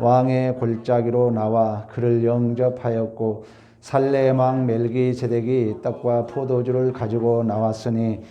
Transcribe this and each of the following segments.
왕의 골짜기로 나와 그를 영접하였고 살렘 왕 멜기세덱이 떡과 포도주를 가지고 나왔으니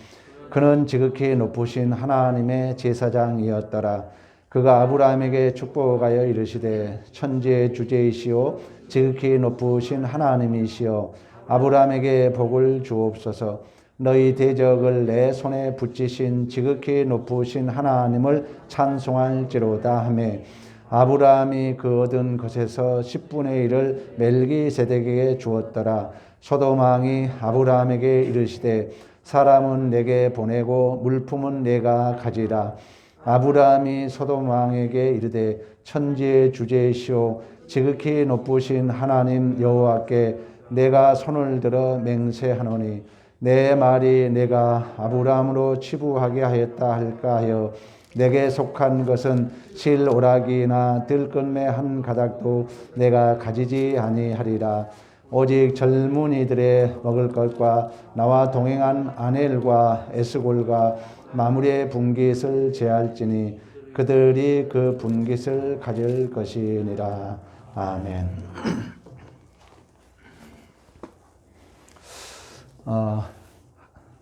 그는 지극히 높으신 하나님의 제사장이었더라. 그가 아브라함에게 축복하여 이르시되 천지의 주제이시오 지극히 높으신 하나님이시여 아브라함에게 복을 주옵소서. 너희 대적을 내 손에 붙이신 지극히 높으신 하나님을 찬송할지로다 하매 아브라함이 그 얻은 것에서 10분의 1을 멜기세덱에게 주었더라. 소돔 왕이 아브라함에게 이르시되 사람은 내게 보내고 물품은 내가 가지라. 아브라함이 소돔 왕에게 이르되 천지의 주제이시오 지극히 높으신 하나님 여호와께 내가 손을 들어 맹세하노니 내 말이 내가 아브라함으로 치부하게 하였다 할까 하여 내게 속한 것은 실오라기나 들끓매 한 가닥도 내가 가지지 아니하리라. 오직 젊은이들의 먹을 것과 나와 동행한 아넬과 에스골과 마물의 분깃을 제할지니 그들이 그 분깃을 가질 것이니라. 아멘.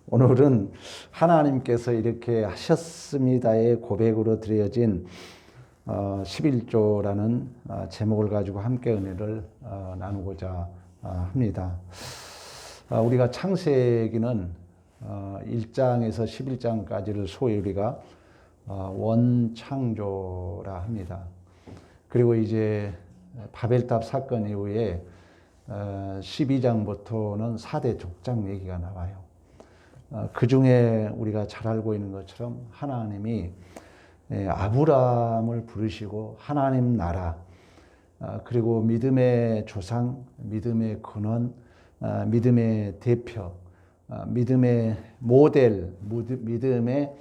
오늘은 하나님께서 이렇게 하셨습니다의 고백으로 드려진 11조라는 제목을 가지고 함께 은혜를 나누고자 합니다. 우리가 창세기는 1장에서 11장까지를 소위 우리가 원창조라 합니다. 그리고 이제 바벨탑 사건 이후에 12장부터는 4대 족장 얘기가 나와요. 그 중에 우리가 잘 알고 있는 것처럼 하나님이 아브라함을 부르시고 하나님 나라 그리고 믿음의 조상, 믿음의 근원, 믿음의 대표, 믿음의 모델, 믿음의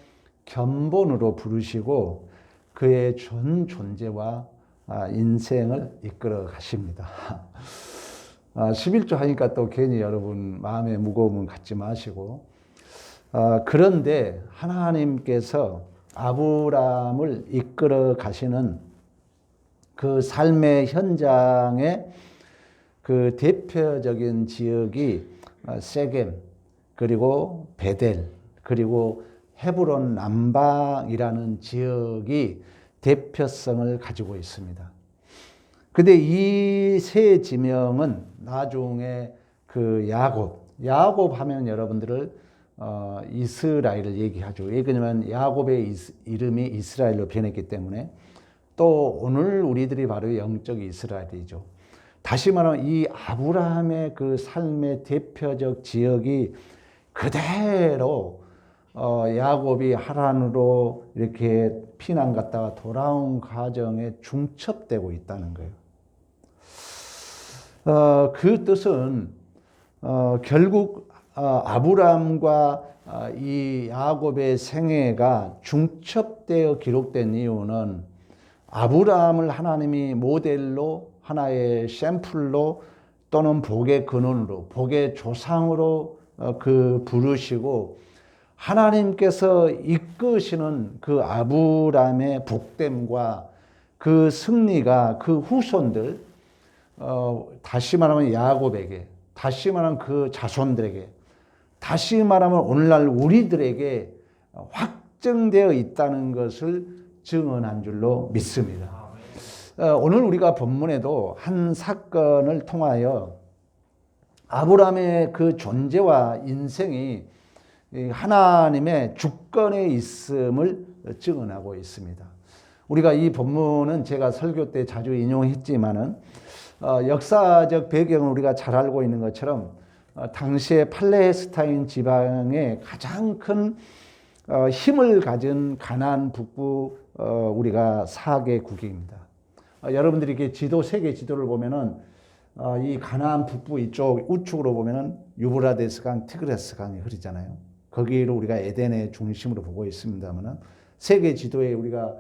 견본으로 부르시고 그의 전 존재와 인생을 이끌어 가십니다. 11조 하니까 또 괜히 여러분 마음에 무거움은 갖지 마시고 그런데 하나님께서 아브라함을 이끌어 가시는 그 삶의 현장의 그 대표적인 지역이 세겜 그리고 베델 그리고 헤브론 남방이라는 지역이 대표성을 가지고 있습니다. 근데 이 세 지명은 나중에 그 야곱 하면 여러분들을 이스라엘을 얘기하죠. 왜냐하면 야곱의 이름이 이스라엘로 변했기 때문에 또 오늘 우리들이 바로 영적 이스라엘이죠. 다시 말하면 이 아브라함의 그 삶의 대표적 지역이 그대로 야곱이 하란으로 이렇게 피난 갔다가 돌아온 과정에 중첩되고 있다는 거예요. 그 뜻은 결국 아브라함과 이 야곱의 생애가 중첩되어 기록된 이유는 아브라함을 하나님이 모델로 하나의 샘플로 또는 복의 근원으로 복의 조상으로 부르시고 하나님께서 이끄시는 그 아브라함의 복됨과 그 승리가 그 후손들 다시 말하면 야곱에게 다시 말하면 그 자손들에게 다시 말하면 오늘날 우리들에게 확정되어 있다는 것을 증언한 줄로 믿습니다. 오늘 우리가 본문에도 한 사건을 통하여 아브라함의 그 존재와 인생이 하나님의 주권에 있음을 증언하고 있습니다. 우리가 이 본문은 제가 설교 때 자주 인용했지만은 역사적 배경을 우리가 잘 알고 있는 것처럼 당시에 팔레스타인 지방의 가장 큰 힘을 가진 가나안 북부 우리가 4개국입니다. 여러분들이 이렇게 세계 지도를 보면은 이 가나안 북부 이쪽 우측으로 보면은 유브라데스 강, 티그레스 강이 흐르잖아요. 거기를 우리가 에덴의 중심으로 보고 있습니다만은 세계 지도에 우리가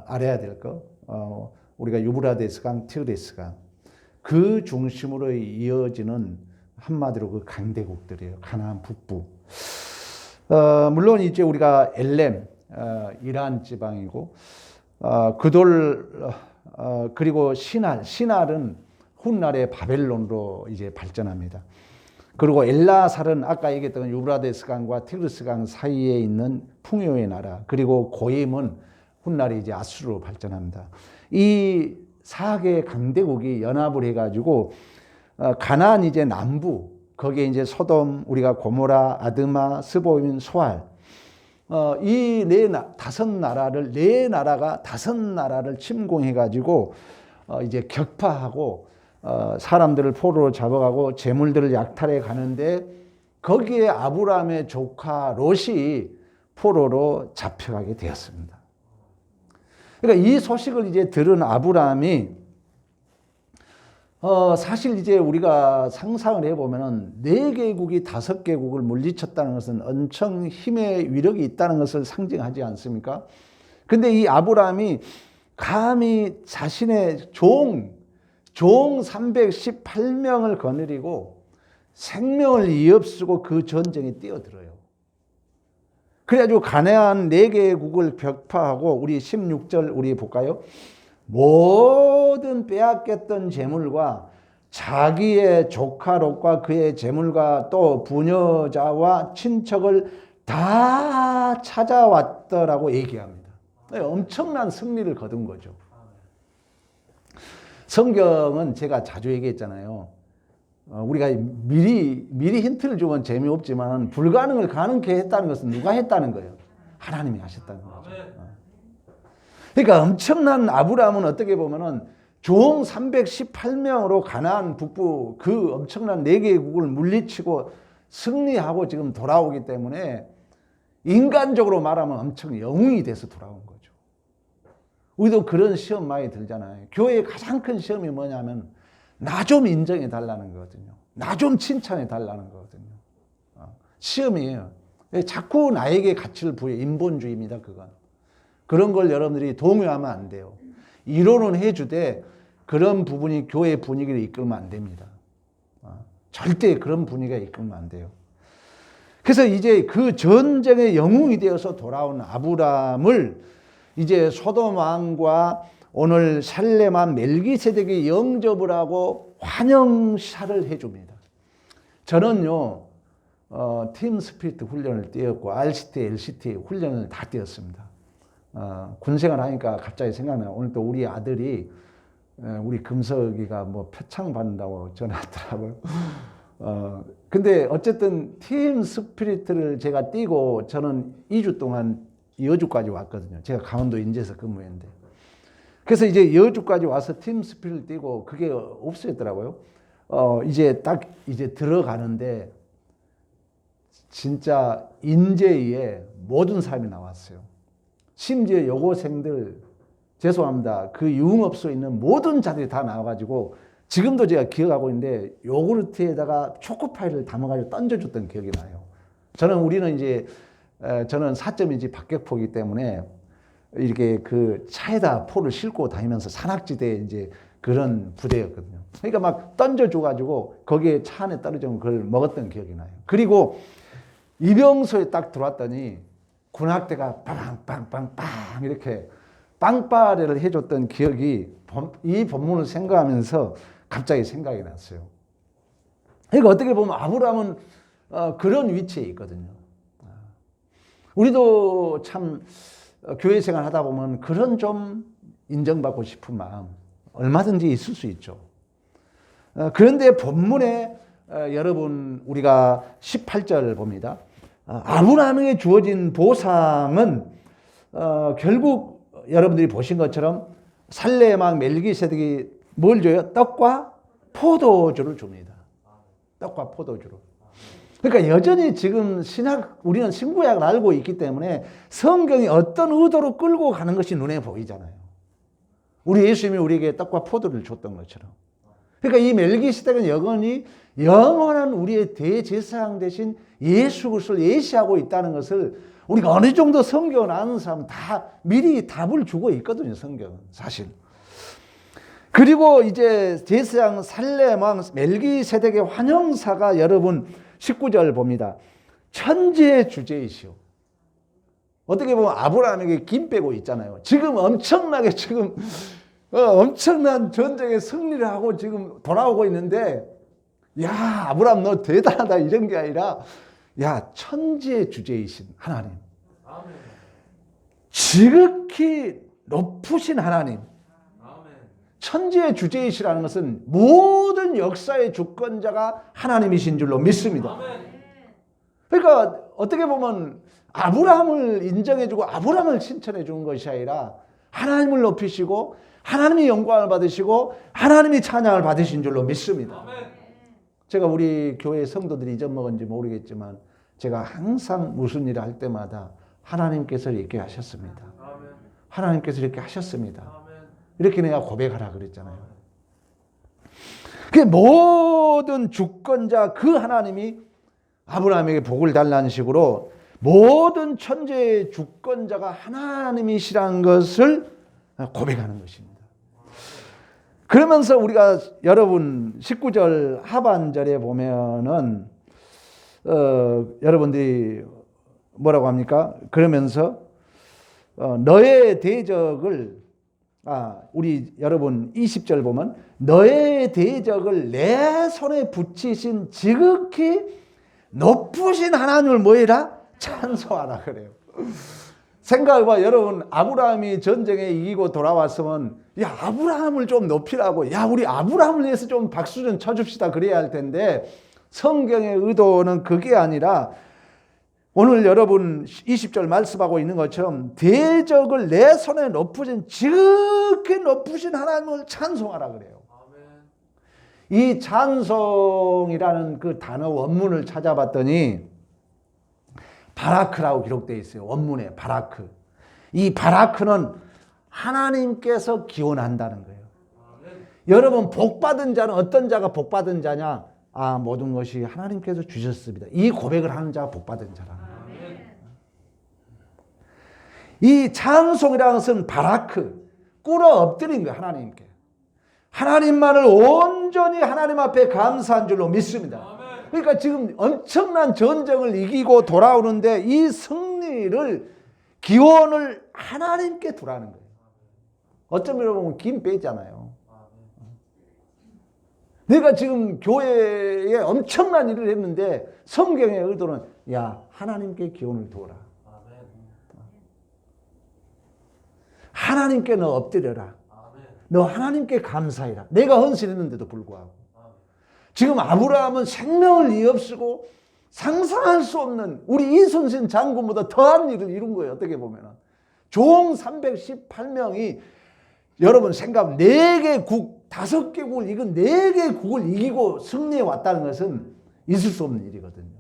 알아야 될 거, 우리가 유브라데스 강, 티그레스 강, 그 중심으로 이어지는 한마디로 그 강대국들이에요. 가나안 북부. 물론 이제 우리가 엘렘, 이란 지방이고, 그돌 그리고 신할은 훗날의 바벨론으로 이제 발전합니다. 그리고 엘라살은 아까 얘기했던 유브라데스강과 티그리스강 사이에 있는 풍요의 나라, 그리고 고임은 훗날에 이제 아수르로 발전합니다. 이 4개의 강대국이 연합을 해가지고 가나안 이제 남부, 거기에 이제 소돔, 우리가 고모라, 아드마, 스보임, 소알, 이 네 나라가 다섯 나라를 침공해가지고 이제 격파하고 사람들을 포로로 잡아가고 재물들을 약탈해 가는데, 거기에 아브라함의 조카 롯이 포로로 잡혀가게 되었습니다. 그러니까 이 소식을 이제 들은 아브라함이 사실 이제 우리가 상상을 해보면은 4개국이 5개국을 물리쳤다는 것은 엄청 힘의 위력이 있다는 것을 상징하지 않습니까? 근데 이 아브라함이 감히 자신의 종 318명을 거느리고 생명을 이없쓰고 그 전쟁에 뛰어들어요. 그래가지고 가나안 4개국을 격파하고, 우리 16절 우리 볼까요? 모든 빼앗겼던 재물과 자기의 조카 롯과 그의 재물과 또 부녀자와 친척을 다 찾아왔더라고 얘기합니다. 엄청난 승리를 거둔 거죠. 성경은 제가 자주 얘기했잖아요. 우리가 미리 힌트를 주면 재미없지만 불가능을 가능케 했다는 것은 누가 했다는 거예요? 하나님이 하셨다는 거죠. 그러니까 엄청난 아브라함은 어떻게 보면은 종 318명으로 가나안 북부 그 엄청난 4개국을 물리치고 승리하고 지금 돌아오기 때문에 인간적으로 말하면 엄청 영웅이 돼서 돌아온 거죠. 우리도 그런 시험 많이 들잖아요. 교회의 가장 큰 시험이 뭐냐면 나 좀 인정해 달라는 거거든요. 나 좀 칭찬해 달라는 거거든요. 시험이에요. 자꾸 나에게 가치를 부여, 인본주의입니다, 그건. 그런 걸 여러분들이 동요하면 안 돼요. 이론은 해주되 그런 부분이 교회 분위기를 이끌면 안 됩니다. 절대 그런 분위기가 이끌면 안 돼요. 그래서 이제 그 전쟁의 영웅이 되어서 돌아온 아브라함을 이제 소돔 왕과 오늘 살렘 왕 멜기세덱이 영접을 하고 환영사를 해줍니다. 저는요, 팀 스피릿 훈련을 뛰었고 RCT, LCT 훈련을 다 뛰었습니다. 군생활 하니까 갑자기 생각나요. 오늘 또 우리 아들이, 우리 금석이가 뭐 표창 받는다고 전화하더라고요. 근데 어쨌든 팀 스피릿을 제가 뛰고 저는 2주 동안 여주까지 왔거든요. 제가 강원도 인제에서 근무했는데. 그래서 이제 여주까지 와서 팀 스피릿을 뛰고 그게 없어졌더라고요. 이제 딱 이제 들어가는데 진짜 인제에 모든 사람이 나왔어요. 심지어 여고생들, 죄송합니다. 그 유흥업소에 있는 모든 자들이 다 나와가지고 지금도 제가 기억하고 있는데 요구르트에다가 초코파이를 담아가지고 던져줬던 기억이 나요. 우리는 이제 저는 4.2지 박격포이기 때문에 이렇게 그 차에다 포를 싣고 다니면서 산악지대에 이제 그런 부대였거든요. 그러니까 막 던져줘가지고 거기에 차 안에 떨어지면 그걸 먹었던 기억이 나요. 그리고 이병소에 딱 들어왔더니 군악대가 빵빵빵빵 이렇게 빵빠레를 해줬던 기억이 이 본문을 생각하면서 갑자기 생각이 났어요. 그러니까 어떻게 보면 아브라함은 그런 위치에 있거든요. 우리도 참 교회 생활 하다 보면 그런 좀 인정받고 싶은 마음 얼마든지 있을 수 있죠. 그런데 본문에 여러분 우리가 18절 봅니다. 아브라함에게 주어진 보상은 결국 여러분들이 보신 것처럼 살렘 왕 멜기세덱이 뭘 줘요? 떡과 포도주를 줍니다. 떡과 포도주를. 그러니까 여전히 지금 우리는 신구약을 알고 있기 때문에 성경이 어떤 의도로 끌고 가는 것이 눈에 보이잖아요. 우리 예수님이 우리에게 떡과 포도를 줬던 것처럼. 그러니까 이 멜기세덱은 영원한 우리의 대제사장 대신 예수 그리스도를 예시하고 있다는 것을 우리가 어느 정도 성경을 아는 사람은 다 미리 답을 주고 있거든요, 성경은 사실. 그리고 이제 제사장 살렘 왕 멜기세덱의 환영사가 여러분 19절 봅니다. 천지의 주제이시오. 어떻게 보면 아브라함에게 김 빼고 있잖아요. 지금 엄청나게 지금 엄청난 전쟁에 승리를 하고 지금 돌아오고 있는데, 야, 아브라함 너 대단하다 이런 게 아니라, 야, 천지의 주제이신 하나님, 지극히 높으신 하나님, 천지의 주제이시라는 것은 모든 역사의 주권자가 하나님이신 줄로 믿습니다. 그러니까 어떻게 보면 아브라함을 인정해주고 아브라함을 칭찬해주는 것이 아니라 하나님을 높이시고 하나님이 영광을 받으시고 하나님이 찬양을 받으신 줄로 믿습니다. 제가 우리 교회 성도들이 잊어먹은지 모르겠지만 제가 항상 무슨 일을 할 때마다 하나님께서 이렇게 하셨습니다. 하나님께서 이렇게 하셨습니다. 이렇게 내가 고백하라 그랬잖아요. 그 모든 주권자 그 하나님이 아브라함에게 복을 달라는 식으로 모든 천재의 주권자가 하나님이시라는 것을 고백하는 것입니다. 그러면서 우리가 여러분 19절 하반절에 보면은 여러분들이 뭐라고 합니까? 그러면서 너의 대적을 우리 여러분 20절 보면 너의 대적을 내 손에 붙이신 지극히 높으신 하나님을 뭐해라? 찬송하라 그래요. 생각해봐. 여러분 아브라함이 전쟁에 이기고 돌아왔으면 야 아브라함을 좀 높이라고, 야 우리 아브라함을 위해서 좀 박수 좀 쳐줍시다 그래야 할 텐데, 성경의 의도는 그게 아니라 오늘 여러분 20절 말씀하고 있는 것처럼 대적을 내 손에 높으신 지극히 높으신 하나님을 찬송하라 그래요. 이 찬송이라는 그 단어 원문을 찾아봤더니 바라크라고 기록되어 있어요. 원문에 바라크. 이 바라크는 하나님께서 기원한다는 거예요. 여러분 복받은 자는 어떤 자가 복받은 자냐? 모든 것이 하나님께서 주셨습니다. 이 고백을 하는 자가 복받은 자라. 이 찬송이라는 것은 바라크, 꿇어 엎드린 거예요. 하나님께. 하나님만을 온전히 하나님 앞에 감사한 줄로 믿습니다. 그러니까 지금 엄청난 전쟁을 이기고 돌아오는데 이 승리를 기원을 하나님께 두라는 거예요. 어쩌면 보면 김 빼잖아요. 내가 지금 교회에 엄청난 일을 했는데 성경의 의도는 야 하나님께 기원을 두어라. 하나님께 너 엎드려라. 너 하나님께 감사해라. 내가 헌신했는데도 불구하고. 지금 아브라함은 생명을 이없쓰고 상상할 수 없는 우리 이순신 장군보다 더한 일을 이룬 거예요. 어떻게 보면 종 318명이 여러분 생각 4개 국 5개국을 이긴 4개 국을 이기고 승리해 왔다는 것은 있을 수 없는 일이거든요.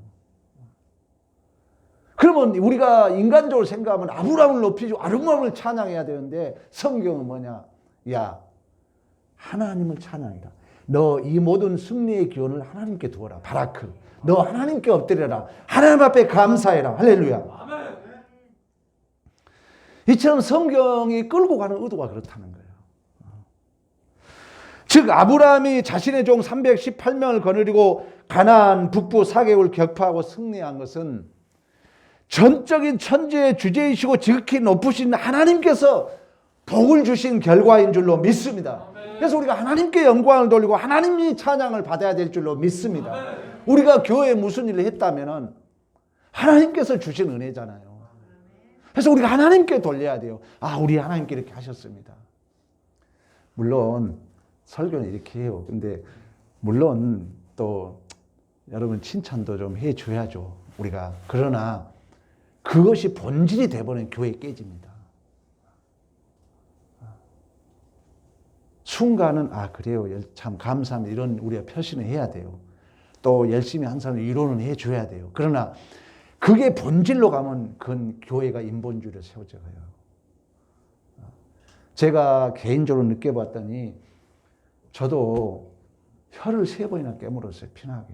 그러면 우리가 인간적으로 생각하면 아브라함을 높이고 아브라함을 찬양해야 되는데 성경은 뭐냐? 야 하나님을 찬양해라. 너 이 모든 승리의 기원을 하나님께 두어라. 바라크. 너 하나님께 엎드려라. 하나님 앞에 감사해라. 할렐루야. 이처럼 성경이 끌고 가는 의도가 그렇다는 거예요. 즉 아브라함이 자신의 종 318명을 거느리고 가나안 북부 4개국을 격파하고 승리한 것은 전적인 천지의 주제이시고 지극히 높으신 하나님께서 복을 주신 결과인 줄로 믿습니다. 그래서 우리가 하나님께 영광을 돌리고 하나님이 찬양을 받아야 될 줄로 믿습니다. 우리가 교회에 무슨 일을 했다면 하나님께서 주신 은혜잖아요. 그래서 우리가 하나님께 돌려야 돼요. 우리 하나님께 이렇게 하셨습니다. 물론 설교는 이렇게 해요. 근데 물론 또 여러분 칭찬도 좀 해줘야죠. 우리가. 그러나 그것이 본질이 돼버리면 교회 깨집니다. 순간은 그래요. 참 감사합니다. 이런 우리가 표시는 해야 돼요. 또 열심히 한 사람은 위로는 해줘야 돼요. 그러나 그게 본질로 가면 그건 교회가 인본주의로 세워져요. 제가 개인적으로 느껴봤더니 저도 혀를 3번이나 깨물었어요. 피나게.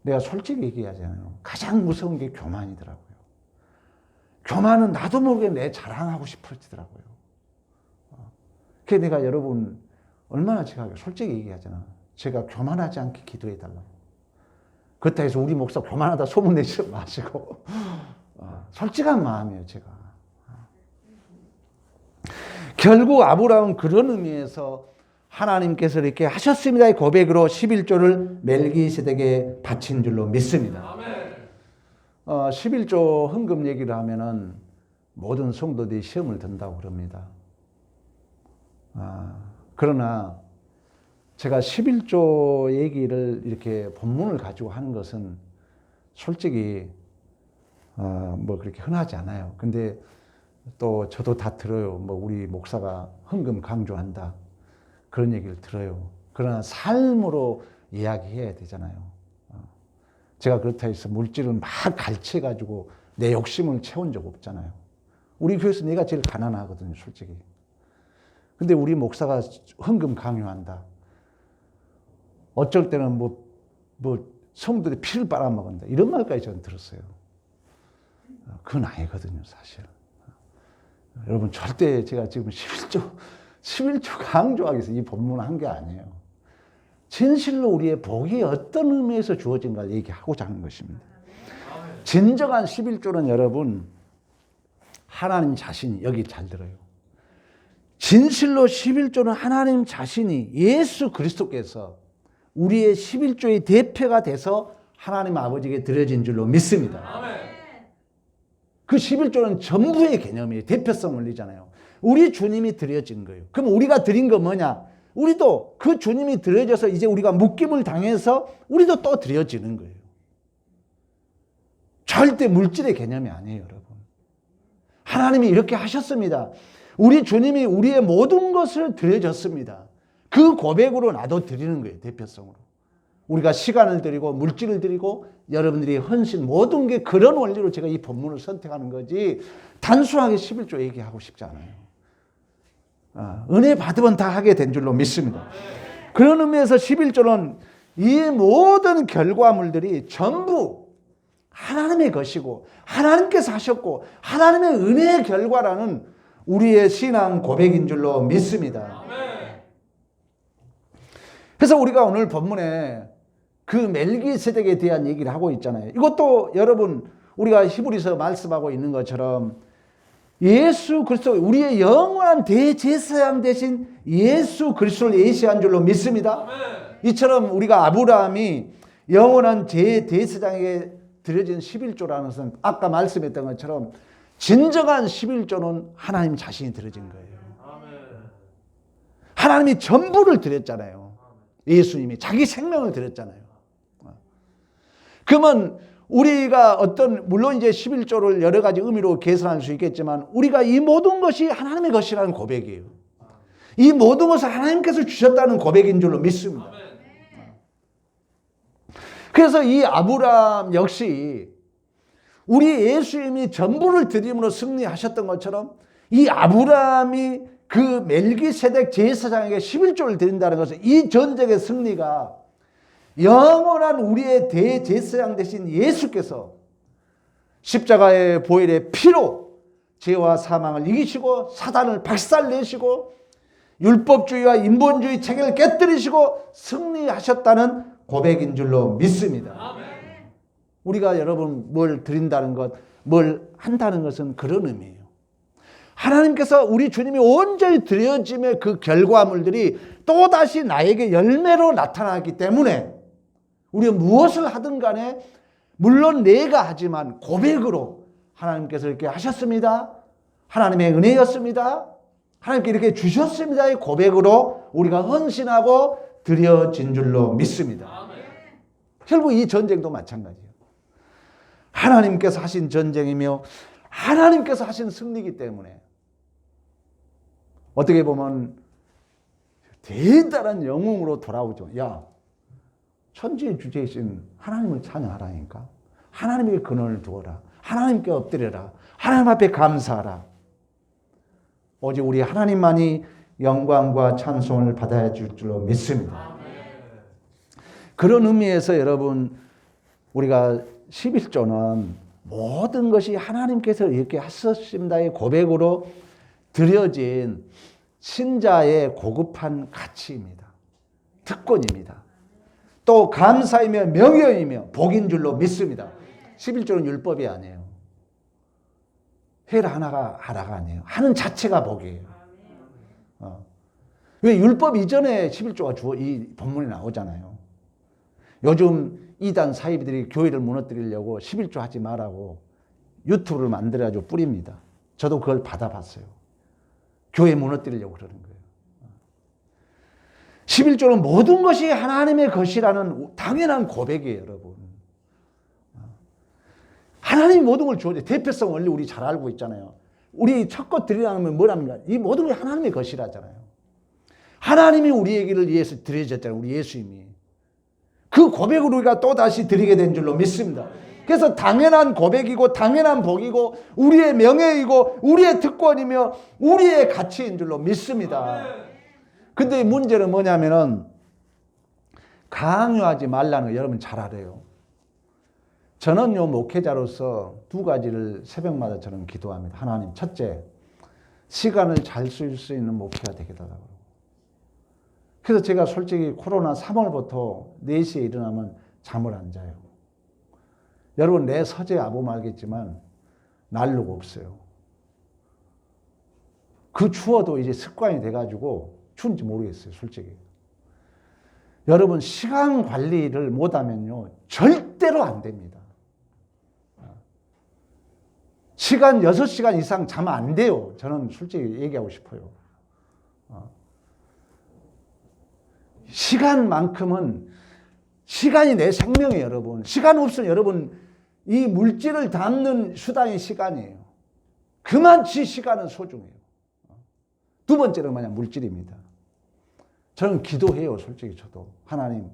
내가 솔직히 얘기하잖아요. 가장 무서운 게 교만이더라고요. 교만은 나도 모르게 내 자랑하고 싶어지더라고요. 그게 내가 여러분 얼마나 제가 솔직히 얘기하잖아. 제가 교만하지 않게 기도해달라고. 그렇다 해서 우리 목사 교만하다 소문내지 마시고 솔직한 마음이에요. 제가 결국 아브라함은 그런 의미에서 하나님께서 이렇게 하셨습니다의 고백으로 11조를 멜기세덱에 바친 줄로 믿습니다. 11조 헌금 얘기를 하면은 모든 성도들이 시험을 든다고 그럽니다. 그러나 제가 11조 얘기를 이렇게 본문을 가지고 하는 것은 솔직히 뭐 그렇게 흔하지 않아요. 근데 또 저도 다 들어요. 뭐 우리 목사가 헌금 강조한다. 그런 얘기를 들어요. 그러나 삶으로 이야기해야 되잖아요. 제가 그렇다 해서 물질을 막 갈취해가지고 내 욕심을 채운 적 없잖아요. 우리 교회에서 내가 제일 가난하거든요, 솔직히. 근데 우리 목사가 헌금 강요한다. 어쩔 때는 뭐 성도들이 피를 빨아먹는다. 이런 말까지 저는 들었어요. 그건 아니거든요, 사실. 여러분, 절대 제가 지금 11조 강조하기 위해서 이 본문을 한 게 아니에요. 진실로 우리의 복이 어떤 의미에서 주어진가를 얘기하고자 하는 것입니다. 진정한 11조는 여러분, 하나님 자신이, 여기 잘 들어요. 진실로 11조는 하나님 자신이 예수 그리스도께서 우리의 11조의 대표가 돼서 하나님 아버지에게 드려진 줄로 믿습니다. 그 11조는 전부의 개념이에요. 대표성 원리잖아요. 우리 주님이 드려진 거예요. 그럼 우리가 드린 거 뭐냐? 우리도 그 주님이 드려져서 이제 우리가 묶임을 당해서 우리도 또 드려지는 거예요. 절대 물질의 개념이 아니에요, 여러분. 하나님이 이렇게 하셨습니다. 우리 주님이 우리의 모든 것을 드려졌습니다. 그 고백으로 나도 드리는 거예요, 대표성으로. 우리가 시간을 드리고 물질을 드리고 여러분들이 헌신 모든 게 그런 원리로 제가 이 본문을 선택하는 거지 단순하게 11조 얘기하고 싶지 않아요. 은혜 받으면 다 하게 된 줄로 믿습니다. 그런 의미에서 11조는 이 모든 결과물들이 전부 하나님의 것이고 하나님께서 하셨고 하나님의 은혜의 결과라는 우리의 신앙 고백인 줄로 믿습니다. 그래서 우리가 오늘 본문에 그 멜기세덱에 대한 얘기를 하고 있잖아요. 이것도 여러분 우리가 히브리서 말씀하고 있는 것처럼 예수 그리스도 우리의 영원한 대제사장 되신 예수 그리스도를 예시한 줄로 믿습니다. 이처럼 우리가 아브라함이 영원한 대제사장에게 드려진 11조라는 것은 아까 말씀했던 것처럼 진정한 11조는 하나님 자신이 드려진 거예요. 하나님이 전부를 드렸잖아요. 예수님이 자기 생명을 드렸잖아요. 그러면 우리가 물론 이제 11조를 여러 가지 의미로 계산할 수 있겠지만 우리가 이 모든 것이 하나님의 것이라는 고백이에요. 이 모든 것을 하나님께서 주셨다는 고백인 줄로 믿습니다. 그래서 이 아브라함 역시 우리 예수님이 전부를 드림으로 승리하셨던 것처럼 이 아브라함이 그 멜기세덱 제사장에게 11조를 드린다는 것은 이 전쟁의 승리가 영원한 우리의 대제사장 되신 예수께서 십자가의 보혈의 피로 죄와 사망을 이기시고 사단을 박살내시고 율법주의와 인본주의 체계를 깨뜨리시고 승리하셨다는 고백인 줄로 믿습니다. 우리가 여러분 뭘 드린다는 것, 뭘 한다는 것은 그런 의미예요. 하나님께서 우리 주님이 온전히 드려짐의 그 결과물들이 또다시 나에게 열매로 나타나기 때문에 우리가 무엇을 하든 간에 물론 내가 하지만 고백으로 하나님께서 이렇게 하셨습니다. 하나님의 은혜였습니다. 하나님께 이렇게 주셨습니다의 고백으로 우리가 헌신하고 드려진 줄로 믿습니다. 결국 이 전쟁도 마찬가지예요. 하나님께서 하신 전쟁이며 하나님께서 하신 승리이기 때문에 어떻게 보면 대단한 영웅으로 돌아오죠. 야, 천지의 주제이신 하나님을 찬양하라니까. 하나님에게 근원을 두어라. 하나님께 엎드려라. 하나님 앞에 감사하라. 오직 우리 하나님만이 영광과 찬송을 받아야 줄 줄로 믿습니다. 그런 의미에서 여러분 우리가 11조는 모든 것이 하나님께서 이렇게 하셨습니다의 고백으로 드려진 신자의 고급한 가치입니다. 특권입니다. 또 감사이며 명예이며 복인 줄로 믿습니다. 11조는 율법이 아니에요. 해라 하나가 아니에요. 하는 자체가 복이에요. 왜 율법 이전에 11조가 이 본문에 나오잖아요. 요즘 이단 사이비들이 교회를 무너뜨리려고 11조 하지 말라고 유튜브를 만들어가지고 뿌립니다. 저도 그걸 받아봤어요. 교회 무너뜨리려고 그러는 거예요. 11조는 모든 것이 하나님의 것이라는 당연한 고백이에요, 여러분. 하나님이 모든 걸 주어져. 대표성 원리 우리 잘 알고 있잖아요. 우리 첫 것 드리라면 뭐랍니까? 이 모든 게 하나님의 것이라잖아요. 하나님이 우리에게를 위해서 드려졌잖아요. 우리 예수님이. 그 고백을 우리가 또다시 드리게 된 줄로 믿습니다. 그래서 당연한 고백이고 당연한 복이고 우리의 명예이고 우리의 특권이며 우리의 가치인 줄로 믿습니다. 근데 문제는 뭐냐면은 강요하지 말라는 거 여러분 잘 알아요. 저는요 목회자로서 두 가지를 새벽마다 저는 기도합니다. 하나님, 첫째, 시간을 잘 쓸 수 있는 목회가 되게 달라고. 그래서 제가 솔직히 코로나 3월부터 4시에 일어나면 잠을 안 자요. 여러분 내 서재 아보면 알겠지만 난로가 없어요. 그 추워도 이제 습관이 돼가지고 추운지 모르겠어요, 솔직히. 여러분 시간 관리를 못하면요 절대로 안 됩니다. 시간 6시간 이상 자면 안 돼요. 저는 솔직히 얘기하고 싶어요. 시간만큼은 시간이 내 생명이에요, 여러분. 시간 없으면 여러분 이 물질을 담는 수단이 시간이에요. 그만치 시간은 소중해요. 두 번째는 뭐냐, 물질입니다. 저는 기도해요, 솔직히 저도. 하나님,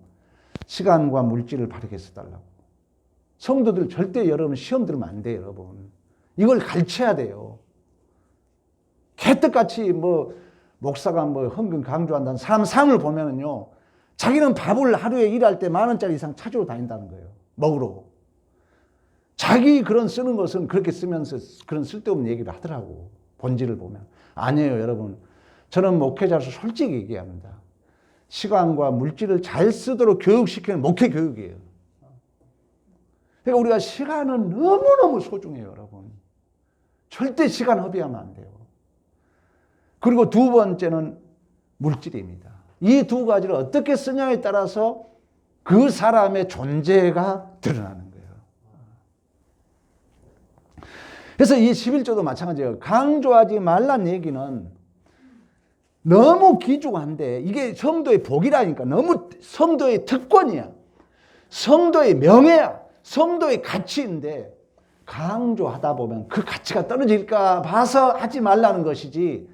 시간과 물질을 바르게 써달라고. 성도들 절대 여러분 시험 들으면 안 돼요, 여러분. 이걸 가르쳐야 돼요. 개떡같이 목사가 헌금 강조한다는 사람 삶을 보면은요, 자기는 밥을 하루에 일할 때 10,000원짜리 이상 찾으러 다닌다는 거예요. 먹으러. 자기 그런 쓰는 것은 그렇게 쓰면서 그런 쓸데없는 얘기를 하더라고. 본질을 보면. 아니에요, 여러분. 저는 목회자로서 솔직히 얘기합니다. 시간과 물질을 잘 쓰도록 교육시키는 목회 교육이에요. 그러니까 우리가 시간은 너무너무 소중해요, 여러분. 절대 시간 허비하면 안 돼요. 그리고 두 번째는 물질입니다. 이 두 가지를 어떻게 쓰냐에 따라서 그 사람의 존재가 드러나는 거예요. 그래서 이 11조도 마찬가지예요. 강조하지 말란 얘기는 너무 기중한데 이게 성도의 복이라니까. 너무 성도의 특권이야. 성도의 명예야. 성도의 가치인데 강조하다 보면 그 가치가 떨어질까 봐서 하지 말라는 것이지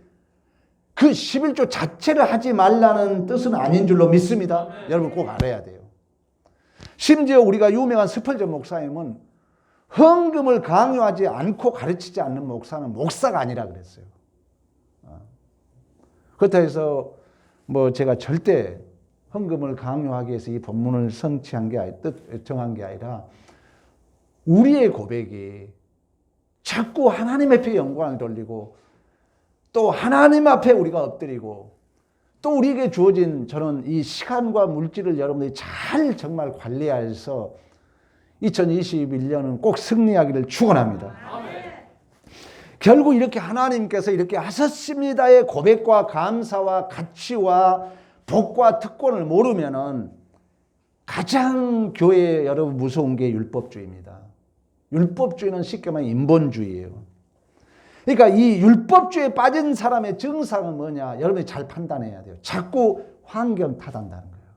그 11조 자체를 하지 말라는 뜻은 아닌 줄로 믿습니다. 여러분 꼭 알아야 돼요. 심지어 우리가 유명한 스펄전 목사님은 헌금을 강요하지 않고 가르치지 않는 목사는 목사가 아니라 그랬어요. 그렇다 해서 제가 절대 헌금을 강요하기 위해서 이 본문을 정한 게 아니라 우리의 고백이 자꾸 하나님 앞에 영광을 돌리고 또 하나님 앞에 우리가 엎드리고 또 우리에게 주어진 저는 이 시간과 물질을 여러분들이 잘 정말 관리해서 2021년은 꼭 승리하기를 축원합니다. 결국 이렇게 하나님께서 이렇게 하셨습니다의 고백과 감사와 가치와 복과 특권을 모르면은 가장 교회에 여러분 무서운 게 율법주의입니다. 율법주의는 쉽게 말하면 인본주의예요. 그러니까 이 율법주의에 빠진 사람의 증상은 뭐냐? 여러분이 잘 판단해야 돼요. 자꾸 환경 탓한다는 거예요.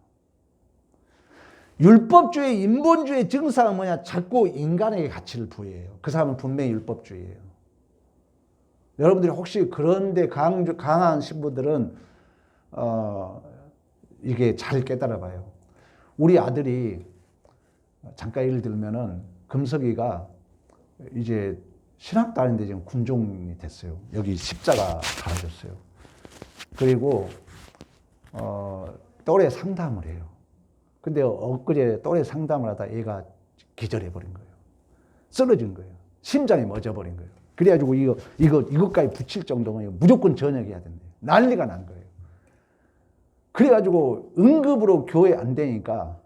율법주의, 인본주의 증상은 뭐냐? 자꾸 인간에게 가치를 부여해요. 그 사람은 분명히 율법주의예요. 여러분들이 혹시 그런데 강한 신부들은 이게 잘 깨달아 봐요. 우리 아들이 잠깐 예를 들면은 금석이가 이제 신학 다니는데 지금 군종이 됐어요. 여기 십자가 달아줬어요. 그리고 또래 상담을 해요. 근데 엊그제 또래 상담을 하다 얘가 기절해버린 거예요. 쓰러진 거예요. 심장이 멎어버린 거예요. 그래가지고 이것까지 붙일 정도면 무조건 전역해야 된대요. 난리가 난 거예요. 그래가지고 응급으로 교회 안 되니까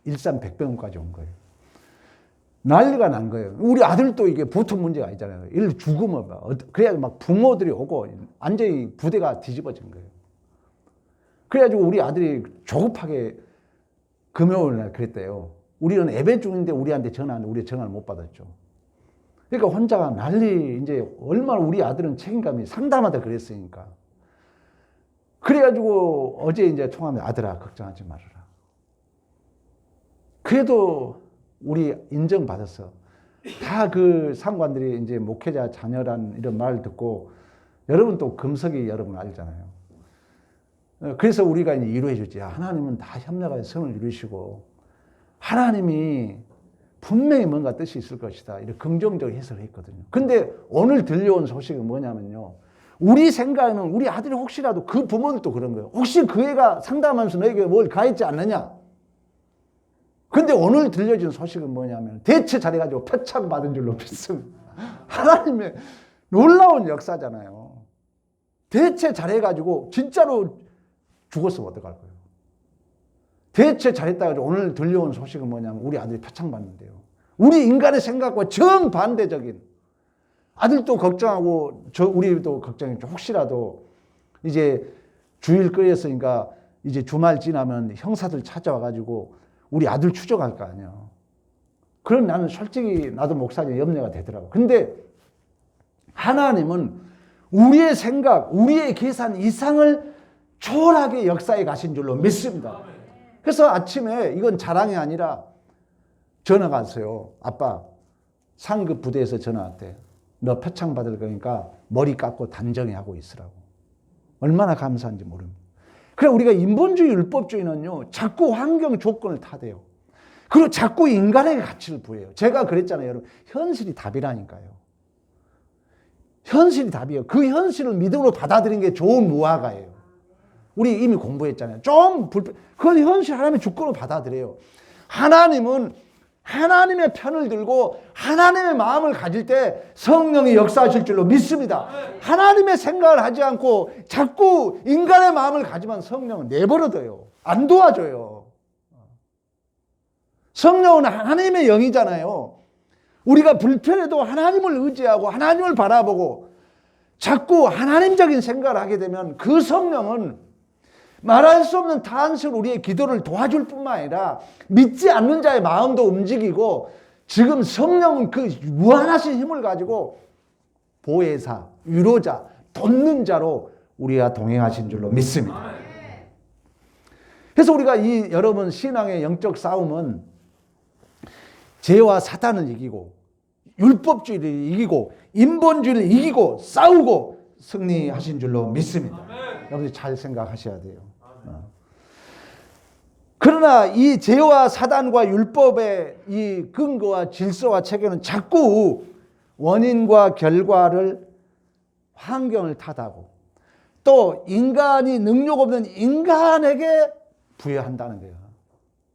일산백병원까지 온 거예요. 난리가 난 거예요. 우리 아들도 이게 보통 문제가 아니잖아요. 이를 죽으면 그래야 막 부모들이 오고 완전히 부대가 뒤집어진 거예요. 그래가지고 우리 아들이 조급하게 금요일 날 그랬대요. 우리는 예배 중인데 우리한테 우리 전화를 못 받았죠. 그러니까 혼자가 난리, 이제 얼마나 우리 아들은 책임감이 상담하다 그랬으니까. 그래가지고 어제 이제 통화하면 아들아, 걱정하지 말아라. 그래도 우리 인정받았어. 다 그 상관들이 이제 목회자 자녀란 이런 말을 듣고, 여러분 또 금석이 여러분 알잖아요. 그래서 우리가 이제 이루해 주지. 하나님은 다 협력하여 선을 이루시고, 하나님이 분명히 뭔가 뜻이 있을 것이다. 이렇게 긍정적으로 해석을 했거든요. 근데 오늘 들려온 소식은 뭐냐면요. 우리 생각에는 우리 아들이 혹시라도 그 부모들도 그런 거예요. 혹시 그 애가 상담하면서 너에게 뭘 가했지 않느냐? 근데 오늘 들려진 소식은 뭐냐면 대체 잘해가지고 표창받은 줄로 믿습니다. 하나님의 놀라운 역사잖아요. 대체 잘해가지고 진짜로 죽었으면 어떡할 거예요? 대체 잘했다 가지고 오늘 들려온 소식은 뭐냐면 우리 아들이 표창받는데요. 우리 인간의 생각과 정반대적인, 아들도 걱정하고 우리도 걱정했죠. 혹시라도 이제 주일 끓였으니까 이제 주말 지나면 형사들 찾아와가지고 우리 아들 추적할 거 아니야. 그럼 나는 솔직히 나도 목사님 염려가 되더라고. 근데 하나님은 우리의 생각, 우리의 계산 이상을 초월하게 역사에 가신 줄로 믿습니다. 그래서 아침에 이건 자랑이 아니라 전화가 왔어요. 아빠, 상급 부대에서 전화 왔대. 너 표창 받을 거니까 머리 깎고 단정히 하고 있으라고. 얼마나 감사한지 모릅니다. 그래, 우리가 인본주의, 율법주의는요, 자꾸 환경 조건을 타대요. 그리고 자꾸 인간에게 가치를 부여해요. 제가 그랬잖아요, 여러분. 현실이 답이라니까요. 현실이 답이에요. 그 현실을 믿음으로 받아들이는 게 좋은 무화과예요. 우리 이미 공부했잖아요. 그걸 현실 하나님의 주권으로 받아들여요. 하나님은 하나님의 편을 들고 하나님의 마음을 가질 때 성령이 역사하실 줄로 믿습니다. 하나님의 생각을 하지 않고 자꾸 인간의 마음을 가지면 성령은 내버려둬요. 안 도와줘요. 성령은 하나님의 영이잖아요. 우리가 불편해도 하나님을 의지하고 하나님을 바라보고 자꾸 하나님적인 생각을 하게 되면 그 성령은 말할 수 없는 탄식으로 우리의 기도를 도와줄 뿐만 아니라 믿지 않는 자의 마음도 움직이고, 지금 성령은 그 무한하신 힘을 가지고 보혜사, 위로자, 돕는 자로 우리가 동행하신 줄로 믿습니다. 그래서 우리가 여러분 신앙의 영적 싸움은 죄와 사탄을 이기고 율법주의를 이기고 인본주의를 이기고 싸우고 승리하신 줄로 믿습니다. 여러분들 잘 생각하셔야 돼요. 그러나 이 죄와 사단과 율법의 이 근거와 질서와 체계는 자꾸 원인과 결과를 환경을 탓하고 또 인간이 능력 없는 인간에게 부여한다는 거예요.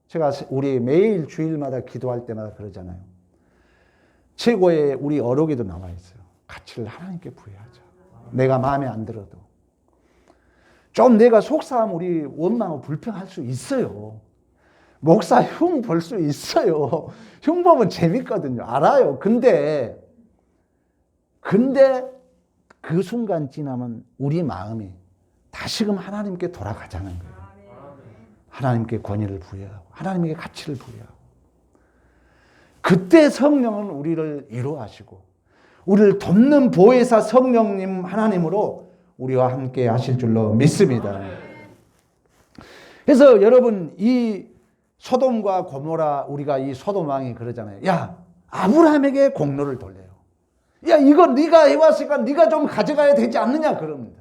제가 우리 매일 주일마다 기도할 때마다 그러잖아요. 최고의 우리 어록에도 나와 있어요. 가치를 하나님께 부여하자. 내가 마음에 안 들어도. 좀 내가 속상하면 우리 원망하고 불평할 수 있어요. 목사 흉 볼 수 있어요. 흉 보면 재밌거든요. 알아요. 근데 그 순간 지나면 우리 마음이 다시금 하나님께 돌아가자는 거예요. 하나님께 권위를 부여하고 하나님에게 가치를 부여하고 그때 성령은 우리를 위로하시고 우리를 돕는 보혜사 성령님 하나님으로 우리와 함께 하실 줄로 믿습니다. 그래서 여러분 이 소돔과 고모라, 우리가 이 소돔 왕이 그러잖아요. 야, 아브라함에게 공로를 돌려요. 야, 이거 네가 해왔으니까 네가 좀 가져가야 되지 않느냐 그럽니다.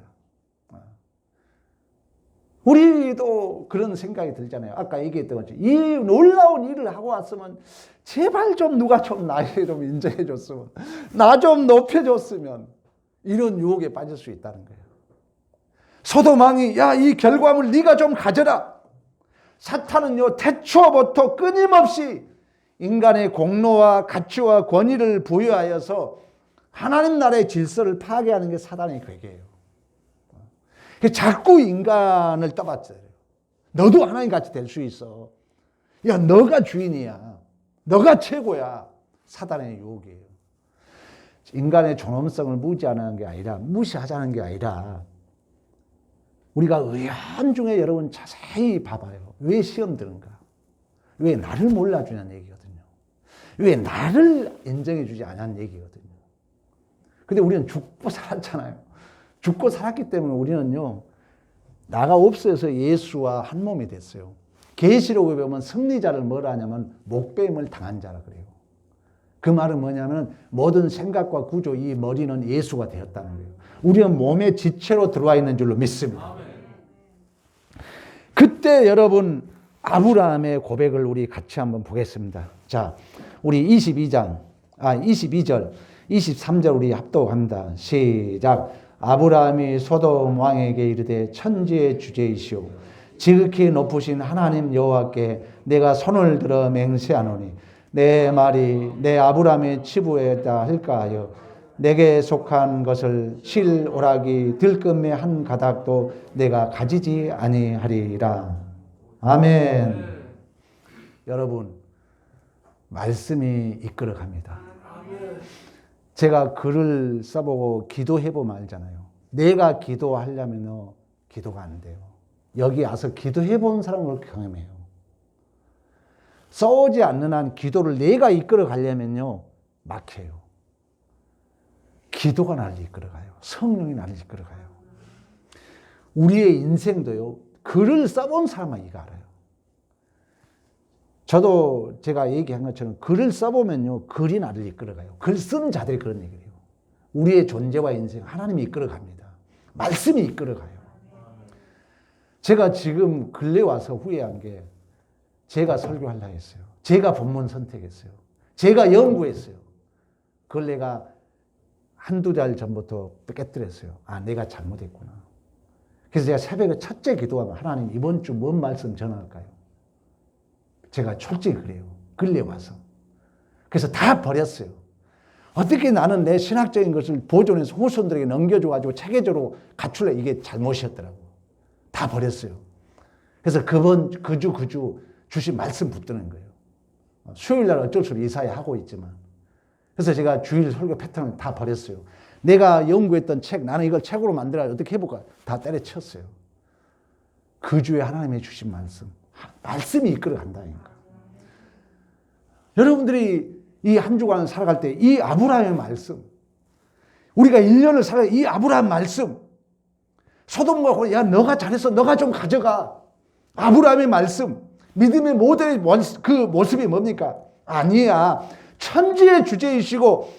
우리도 그런 생각이 들잖아요. 아까 얘기했던 것처럼 이 놀라운 일을 하고 왔으면 제발 좀 누가 좀 나에게 좀 인정해 줬으면, 나 좀 높여줬으면, 이런 유혹에 빠질 수 있다는 거예요. 소돔 왕이 야, 이 결과물 네가 좀 가져라. 사탄은요 태초부터 끊임없이 인간의 공로와 가치와 권위를 부여하여서 하나님 나라의 질서를 파괴하는 게 사단의 괴계예요. 자꾸 인간을 떠받쳐요. 너도 하나님같이 될 수 있어. 야, 너가 주인이야. 너가 최고야. 사단의 유혹이에요. 인간의 존엄성을 무시하는 게 아니라 우리가 의연 중에 여러분 자세히 봐봐요. 왜 시험 드는가? 왜 나를 몰라주냐는 얘기거든요. 왜 나를 인정해주지 않냐는 얘기거든요. 근데 우리는 죽고 살았잖아요. 죽고 살았기 때문에 우리는요, 나가 없어서 예수와 한 몸이 됐어요. 계시록에 보면 승리자를 뭐라 하냐면 목배임을 당한 자라 그래요. 그 말은 뭐냐면 모든 생각과 구조, 이 머리는 예수가 되었다는 거예요. 우리는 몸의 지체로 들어와 있는 줄로 믿습니다. 그때 여러분 아브라함의 고백을 우리 같이 한번 보겠습니다. 자, 우리 22절, 23절 우리 합독합니다. 시작. 아브라함이 소돔 왕에게 이르되 천지의 주제이시오 지극히 높으신 하나님 여호와께 내가 손을 들어 맹세하노니 내 말이 내 아브라함의 치부에다 할까 하여 내게 속한 것을 실 오락이 들금의 한 가닥도 내가 가지지 아니하리라. 아멘. 여러분, 말씀이 이끌어갑니다. 제가 글을 써보고 기도해보면 알잖아요. 내가 기도하려면 기도가 안 돼요. 여기 와서 기도해본 사람을 경험해요. 써오지 않는 한 기도를 내가 이끌어가려면요, 막혀요. 기도가 나를 이끌어가요. 성령이 나를 이끌어가요. 우리의 인생도요, 글을 써본 사람만 이거 알아요. 저도 제가 얘기한 것처럼 글을 써보면요, 글이 나를 이끌어가요. 글 쓰는 자들이 그런 얘기를 해요. 우리의 존재와 인생, 하나님이 이끌어갑니다. 말씀이 이끌어가요. 제가 지금 근래 와서 후회한 게 제가 설교하려고 했어요. 제가 본문 선택했어요. 제가 연구했어요. 그걸 내가 한두 달 전부터 깨뜨렸어요. 아, 내가 잘못했구나. 그래서 제가 새벽에 첫째 기도하면 하나님 이번 주 뭔 말씀 전할까요? 제가 솔직히 그래요. 근래 와서. 그래서 다 버렸어요. 어떻게 나는 내 신학적인 것을 보존해서 후손들에게 넘겨줘가지고 체계적으로 갖출래 이게 잘못이었더라고. 다 버렸어요. 그래서 그 주 주신 말씀 붙드는 거예요. 수요일 날 어쩔 수 없이 이사야 하고 있지만. 그래서 제가 주일 설교 패턴을 다 버렸어요. 내가 연구했던 책, 나는 이걸 책으로 만들어 어떻게 해볼까? 다 때려쳤어요. 그 주에 하나님이 주신 말씀이 이끌어간다니까. 여러분들이 이 한 주간 살아갈 때 이 아브라함의 말씀, 우리가 1년을 살아갈 때 이 아브라함 말씀, 소돔과 고모라, 야 너가 잘했어, 너가 좀 가져가. 아브라함의 말씀, 믿음의 모델의 그 모습이 뭡니까? 아니야. 천지의 주제이시고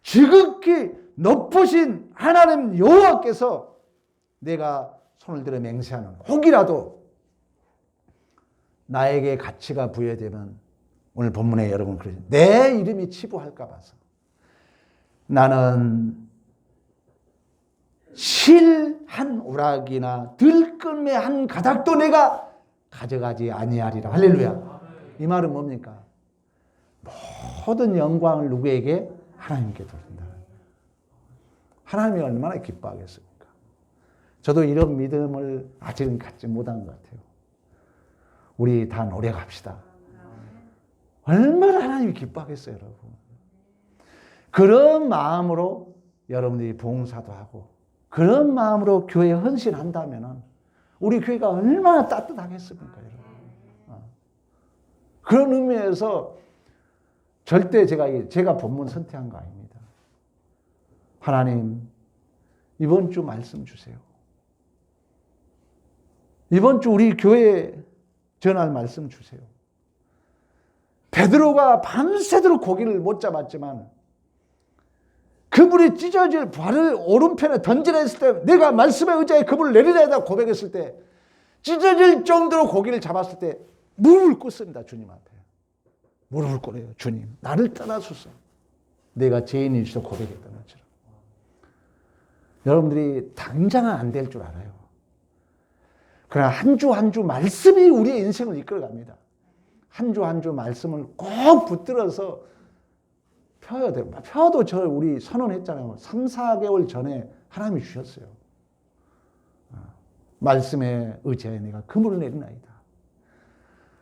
지극히 높으신 하나님 여호와께서 내가 손을 들어 맹세하는 혹이라도 나에게 가치가 부여되면 오늘 본문에 여러분 그러죠. 내 이름이 치부할까 봐서 나는 실 한 오락이나 들금의 한 가닥도 내가 가져가지 아니하리라. 할렐루야. 이 말은 뭡니까? 모든 영광을 누구에게? 하나님께 돌린다. 하나님이 얼마나 기뻐하겠습니까? 저도 이런 믿음을 아직은 갖지 못한 것 같아요. 우리 다 노력합시다. 얼마나 하나님이 기뻐하겠어요, 여러분. 그런 마음으로 여러분들이 봉사도 하고 그런 마음으로 교회에 헌신한다면 우리 교회가 얼마나 따뜻하겠습니까, 여러분. 그런 의미에서 절대 제가 본문 선택한 거 아닙니다. 하나님, 이번 주 말씀 주세요. 이번 주 우리 교회에 전할 말씀 주세요. 베드로가 밤새도록 고기를 못 잡았지만 그분이 찢어질 발을 오른편에 던지려 했을 때 내가 말씀에 의지하여 그분을 내리려 하다 고백했을 때 찢어질 정도로 고기를 잡았을 때 무릎을 꿇습니다. 주님 앞에. 무릎을 꿇어요. 주님, 나를 떠나소서. 내가 죄인일지도 고백했던 것처럼. 여러분들이 당장은 안 될 줄 알아요. 그러나 한 주 한 주 말씀이 우리의 인생을 이끌어갑니다. 한 주 한 주 말씀을 꼭 붙들어서 펴야 돼요. 펴도 우리 선언했잖아요. 3, 4개월 전에 하나님이 주셨어요. 말씀에 의지하여 내가 그물을 내리나이다.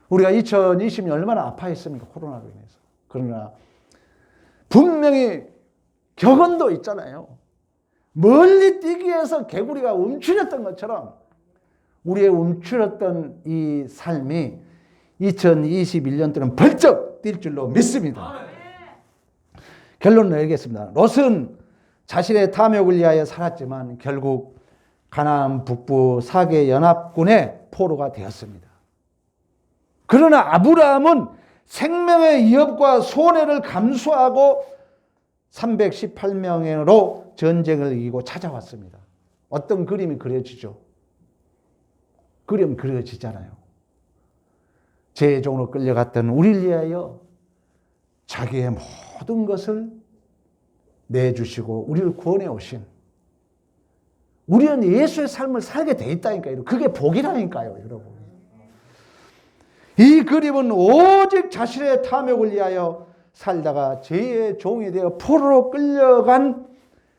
우리가 2020년 얼마나 아파했습니까? 코로나로 인해서. 그러나 분명히 격언도 있잖아요. 멀리 뛰기 위해서 개구리가 움츠렸던 것처럼 우리의 움츠렸던 이 삶이 2021년도는 벌쩍 뛸 줄로 믿습니다. 결론을 내리겠습니다. 롯은 자신의 탐욕을 위하여 살았지만 결국 가나안 북부 사개 연합군의 포로가 되었습니다. 그러나 아브라함은 생명의 위협과 손해를 감수하고 318명으로 전쟁을 이기고 찾아왔습니다. 어떤 그림이 그려지죠? 그림 그려지잖아요. 제종으로 끌려갔던 우리를 위하여 자기의 모든 것을 내주시고 우리를 구원해 오신, 우리는 예수의 삶을 살게 돼 있다니까요. 그게 복이라니까요, 여러분. 이 그림은 오직 자신의 탐욕을 위하여 살다가 죄의 종이 되어 포로로 끌려간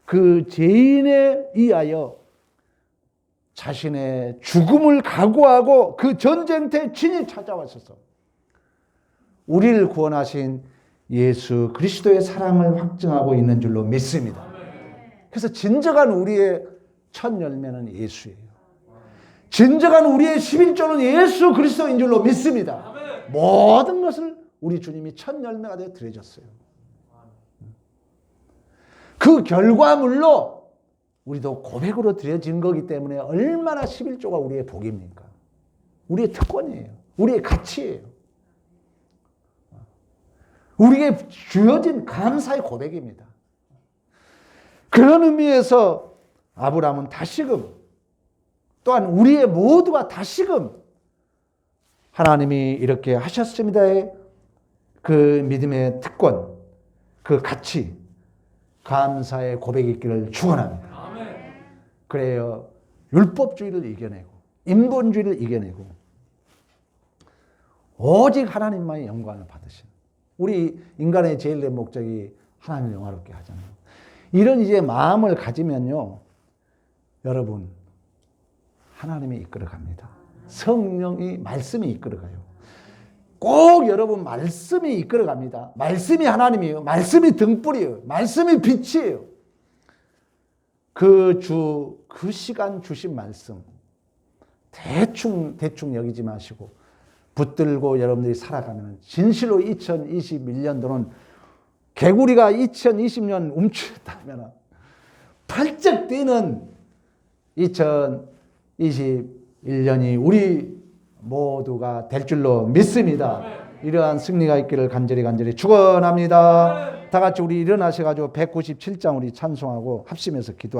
그 죄인에 의하여 자신의 죽음을 각오하고 그 전쟁터에 친히 찾아왔어서 우리를 구원하신 예수 그리스도의 사랑을 확증하고 있는 줄로 믿습니다. 그래서 진정한 우리의 첫 열매는 예수예요. 진정한 우리의 11조는 예수 그리스도인 줄로 믿습니다. 모든 것을 우리 주님이 첫 열매가 되어 드려졌어요. 그 결과물로 우리도 고백으로 드려진 거기 때문에 얼마나 11조가 우리의 복입니까? 우리의 특권이에요. 우리의 가치예요. 우리에게 주어진 감사의 고백입니다. 그런 의미에서 아브라함은 다시금, 또한 우리의 모두가 다시금 하나님이 이렇게 하셨습니다의 그 믿음의 특권, 그 가치, 감사의 고백이 있기를 축원합니다. 그래요. 율법주의를 이겨내고 인본주의를 이겨내고 오직 하나님만의 영광을 받으신, 우리 인간의 제일의 목적이 하나님을 영화롭게 하잖아요. 이런 이제 마음을 가지면요, 여러분, 하나님이 이끌어갑니다. 성령이, 말씀이 이끌어가요. 꼭 여러분, 말씀이 이끌어갑니다. 말씀이 하나님이에요. 말씀이 등불이에요. 말씀이 빛이에요. 그 시간 주신 말씀 대충 여기지 마시고 붙들고 여러분들이 살아가면 진실로 2021년도는 개구리가 2020년 움츠렸다면 펄쩍 뛰는 2021년이 우리 모두가 될 줄로 믿습니다. 이러한 승리가 있기를 간절히 축원합니다. 다 같이 우리 일어나셔가지고 197장 우리 찬송하고 합심해서 기도.